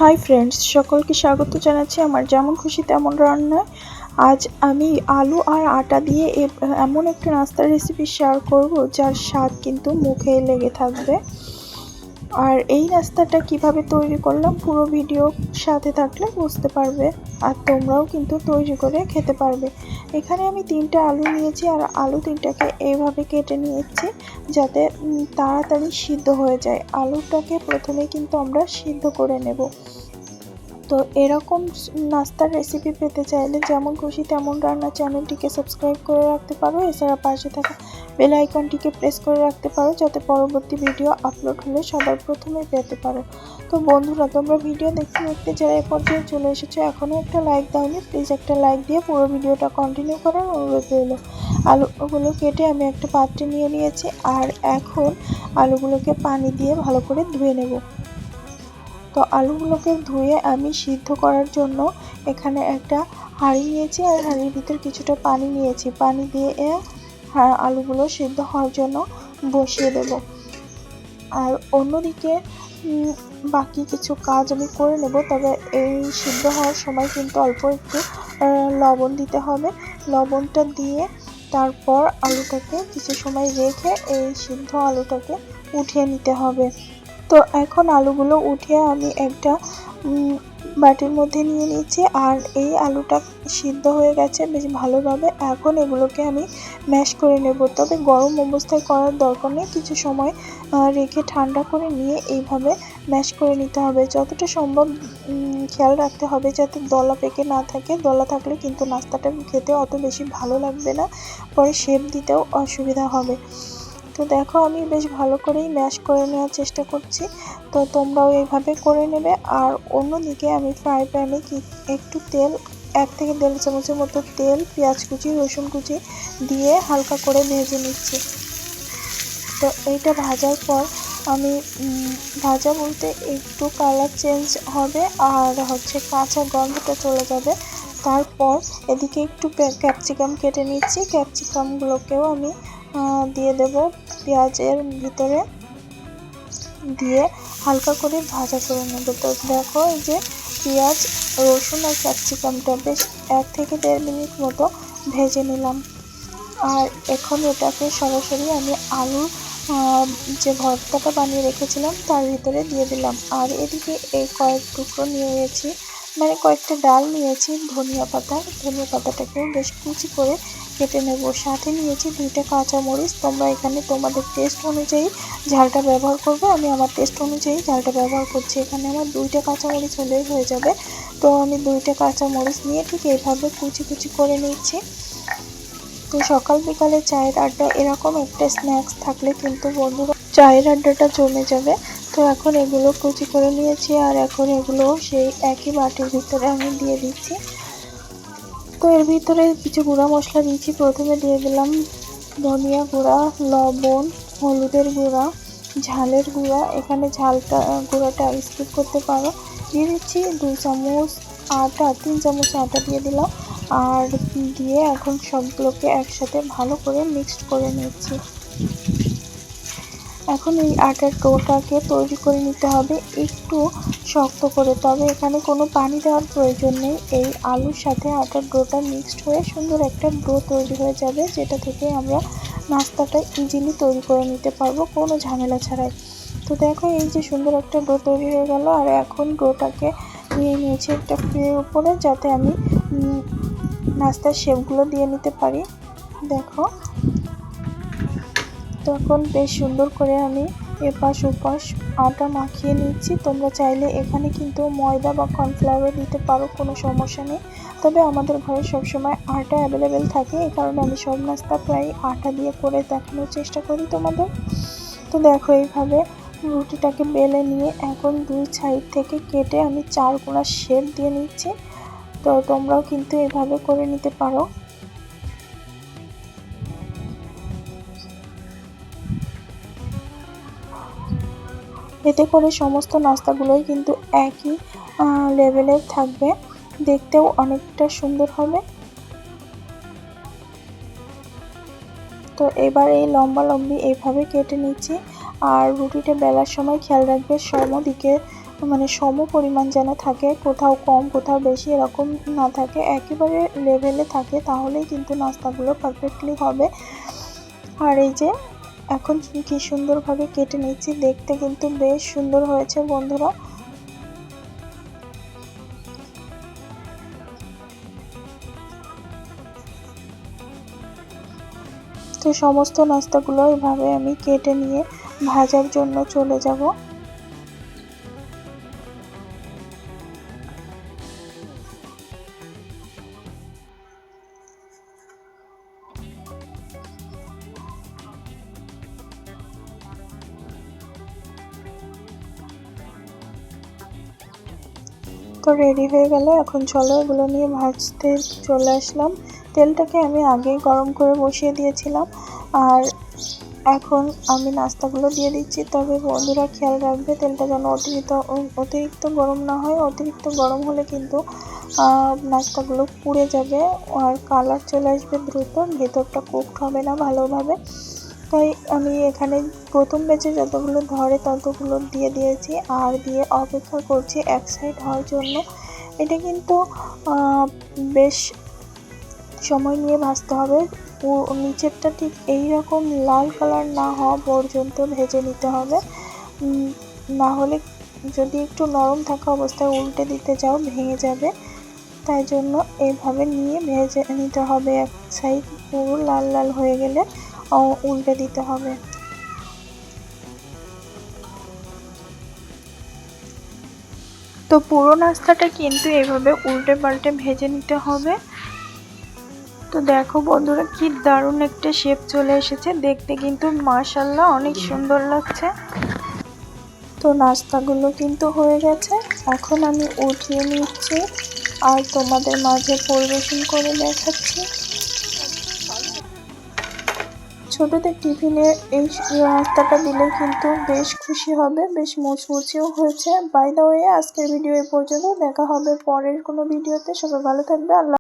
Hi friends, সকলকে স্বাগত জানাচ্ছি আমার যেমন খুশি তেমন রান্নায়। আজ আমি আলু আর আটা দিয়ে এমন একটা নাস্তার রেসিপি শেয়ার করব যার স্বাদ কিন্তু মুখে লেগে থাকবে। আর এই নাস্তাটা কিভাবে তৈরি করলাম পুরো ভিডিও সাথে থাকলে বুঝতে পারবে, আর তোমরাও কিন্তু তৈরি করে খেতে পারবে। এখানে আমি 3টে আলু নিয়েছি আর আলু 3টাকে এইভাবে কেটে নিয়েছি যাতে তাড়াতাড়ি সিদ্ধ হয়ে যায়। আলুটাকে প্রথমে কিন্তু আমরা সিদ্ধ করে নেব। তো এরকম নাস্তার রেসিপি পেতে চাইলে যেমন খুশি তেমন রান্না চ্যানেলটিকে সাবস্ক্রাইব করে রাখতে পারো। এছাড়া পাশে থাকা বেল আইকনটিকে প্রেস করে রাখতে পারো যাতে পরবর্তী ভিডিও আপলোড হলে সবার প্রথমে পেতে পারো। তো বন্ধুরা, তোমরা ভিডিও দেখতে দেখতে যারা এ পর্যায়ে চলে এসেছো, এখনও একটা লাইক দাওনি, প্লিজ একটা লাইক দিয়ে পুরো ভিডিওটা কন্টিনিউ করার অনুরোধ রইল। আলুগুলো কেটে আমি একটা পাত্রে নিয়ে নিয়েছি আর এখন আলুগুলোকে পানি দিয়ে ভালো করে ধুয়ে নেব। তো আলুগুলোকে ধুয়ে আমি সিদ্ধ করার জন্য এখানে একটা হাঁড়ি নিয়েছি আর হাঁড়ির ভিতর কিছুটা পানি নিয়েছি। পানি দিয়ে আলুগুলো সিদ্ধ হওয়ার জন্য বসিয়ে দেব। আর অন্যদিকে বাকি কিছু কাজ আমি করে নেব। তবে এই সিদ্ধ হওয়ার সময় কিন্তু অল্প একটু লবণ দিতে হবে। লবণটা দিয়ে তারপর আলুটাকে কিছু সময় রেখে এই সিদ্ধ আলুটাকে উঠিয়ে নিতে হবে। তো এখন আলুগুলো উঠিয়ে আমি একটা বাটির মধ্যে নিয়ে নিচ্ছি আর এই আলুটা সিদ্ধ হয়ে গেছে বেশ ভালোভাবে। এখন এগুলোকে আমি ম্যাশ করে নেব। তবে গরম অবস্থায় করার দরকার নেই, কিছু সময় রেখে ঠান্ডা করে নিয়ে এইভাবে ম্যাশ করে নিতে হবে। যতটা সম্ভব খেয়াল রাখতে হবে যাতে দলা পেকে না থাকে। দলা থাকলে কিন্তু নাস্তাটা খেতে অত বেশি ভালো লাগবে না, পরে শেপ দিতেও অসুবিধা হবে। তো দেখো, আমি বেশ ভালো করেই ম্যাশ করে নেওয়ার চেষ্টা করছি। তো তোমরাও এইভাবে করে নেবে। আর অন্যদিকে আমি ফ্রাই প্যানে একটু তেল, 1 থেকে 1.5 চামচের মতো তেল, পেঁয়াজ কুচি, রসুন কুচি দিয়ে হালকা করে ভেজে নিচ্ছি। তো এইটা ভাজার পর আমি ভাজা বলতে একটু কালার চেঞ্জ হবে আর কাঁচা গন্ধটা চলে যাবে। তারপর এদিকে একটু ক্যাপসিকাম কেটে নিচ্ছি। ক্যাপসিকামগুলোকেও আমি দিয়ে দেব পেঁয়াজের ভিতরে, দিয়ে হালকা করে ভাজা করে নেব। তো দেখো, এই যে পেঁয়াজ, রসুন আর ক্যাপসিকামটা বেশ 1 থেকে 1.5 মিনিট মতো ভেজে নিলাম। আর এখন এটাকে সরাসরি আমি আলুর যে ভর্তাটা বানিয়ে রেখেছিলাম তার ভিতরে দিয়ে দিলাম। আর এদিকে এই কয়েক টুকরো নিয়েছি, মানে কয়েকটা ডাল নিয়েছি ধনিয়া পাতাটাকেও বেশ কুচি করে কেটে নেব। সাথে নিয়েছি 2টা কাঁচামরিচ। তোমরা এখানে তোমাদের টেস্ট অনুযায়ী ঝালটা ব্যবহার করবে। আমি আমার টেস্ট অনুযায়ী ঝালটা ব্যবহার করছি। এখানে আমার 2টা কাঁচামরিচ হলেই হয়ে যাবে। তো আমি 2টা কাঁচামরিচ নিয়ে ঠিক এইভাবে কুচি কুচি করে নিচ্ছি। তো সকাল বিকালে চায়ের আড্ডা এরকম একটা স্ন্যাক্স থাকলে কিন্তু বন্ধুরা চায়ের আড্ডাটা জমে যাবে। তো এখন এগুলো কুচি করে নিয়েছি আর এখন এগুলো সেই একই বাটির ভিতরে আমি দিয়ে দিচ্ছি। তো এর ভিতরে কিছু গুঁড়া মশলা দিয়েছি। প্রথমে দিয়ে দিলাম ধনিয়া গুঁড়া, লবণ, হলুদের গুঁড়া, ঝালের গুঁড়া। এখানে গুঁড়াটা স্কিপ করতে পারো। দিয়ে দিচ্ছি 2 চামচ আটা, 3 চামচ আটা দিয়ে দিলাম। আর দিয়ে এখন সবগুলোকে একসাথে ভালো করে মিক্সড করে নিচ্ছি। এখন এই আটার ডোটাকে তৈরি করে নিতে হবে একটু শক্ত করে। তবে এখানে কোনো পানি দেওয়ার প্রয়োজন নেই। এই আলুর সাথে আটার ডোটা মিক্সড হয়ে সুন্দর একটা ডো তৈরি হয়ে যাবে, যেটা থেকে আমরা নাস্তাটা ইজিলি তৈরি করে নিতে পারবো কোনো ঝামেলা ছাড়াই। তো দেখো, এই যে সুন্দর একটা ডো তৈরি হয়ে গেল। আর এখন ডোটাকে নিয়ে নিয়েছি একটা ট্রের উপরে যাতে আমি নাস্তার শেপগুলো দিয়ে নিতে পারি। দেখো, তখন বেশ সুন্দর করে আমি এপাশ ওপাশ আটা মাখিয়ে নিচ্ছি। তোমরা চাইলে এখানে কিন্তু ময়দা বা কর্নফ্লাওয়ারও দিতে পারো, কোনো সমস্যা নেই। তবে আমাদের ঘরে সবসময় আটা অ্যাভেলেবেল থাকে, এই কারণে আমি সব নাস্তা প্রায় আটা দিয়ে করে দেখানোর চেষ্টা করি তোমাদের। তো দেখো, এইভাবে রুটিটাকে বেলে নিয়ে এখন 2 সাইড থেকে কেটে আমি 4 কোণা শেপ দিয়ে নিচ্ছি। তো তোমরাও কিন্তু এইভাবে করে নিতে পারো। এতে করে সমস্ত নাস্তাগুলোই কিন্তু একই লেভেলের থাকবে, দেখতেও অনেকটা সুন্দর হবে। তো এবার এই লম্বি এইভাবে কেটে নিচ্ছি। আর রুটিটা বেলার সময় খেয়াল রাখবে সমদিকে মানে সম পরিমাণ যেন থাকে, কোথাও কম কোথাও বেশি এরকম না থাকে, একেবারে লেভেলে থাকে, তাহলেই কিন্তু নাস্তাগুলো পারফেক্টলি হবে। আর এই যে এখন কি সুন্দরভাবে কেটে নিচ্ছি, দেখতে কিন্তু বেশ সুন্দর হয়েছে বন্ধুরা। তো সমস্ত নাস্তাগুলো এভাবে আমি কেটে নিয়ে ভাজার জন্য চলে যাব। তো রেডি হয়ে গেল, এখন চলো এগুলো নিয়ে ভাজতে চলে আসলাম। তেলটাকে আমি আগেই গরম করে বসিয়ে দিয়েছিলাম, আর এখন আমি নাস্তাগুলো দিয়ে দিচ্ছি। তবে বন্ধুরা খেয়াল রাখবে তেলটা যেন অতিরিক্ত গরম না হয়, অতিরিক্ত গরম হলে কিন্তু নাস্তাগুলো পুড়ে যাবে আর কালার চলে আসবে দ্রুত, ভেতরটা কুকড হবে না ভালোভাবে। তাই আমি এখানে প্রথম ব্যাচে যতগুলো ধরে ততগুলো দিয়ে দিয়েছি, আর দিয়ে অপেক্ষা করছি এক সাইড হওয়ার জন্য। এটা কিন্তু বেশ সময় নিয়ে ভাজতে হবে। নিচেরটা ঠিক এইরকম লাল কালার না হওয়া পর্যন্ত ভেজে নিতে হবে, না হলে যদি একটু নরম থাকা অবস্থায় উল্টে দিতে যাও ভেঙে যাবে। তাই জন্য এইভাবে নিয়ে ভেজে নিতে হবে, এক সাইড পুরো লাল লাল হয়ে গেলে উল্টে দিতে হবে। তো পুরো নাস্তাটা কিন্তু এভাবে উল্টে পাল্টে ভেজে নিতে হবে। তো দেখো বন্ধুরা কি দারুণ একটা শেপ চলে এসেছে, দেখতে কিন্তু মাশাআল্লাহ অনেক সুন্দর লাগছে। তো নাস্তাগুলো কিন্তু হয়ে গেছে, এখন আমি উঠিয়ে নিচ্ছি আর তোমাদের মাঝে পরিবেশন করে দেখাচ্ছি। ছোটদের টিফিনে এই নাস্তাটা দিলে কিন্তু বেশ খুশি হবে, বেশ মুচমুচেও হয়েছে। বাই দ্য ওয়ে আজকের ভিডিও এই পর্যন্ত, দেখা হবে পরের কোনো ভিডিওতে। সবাই ভালো থাকবে। আল্লাহ।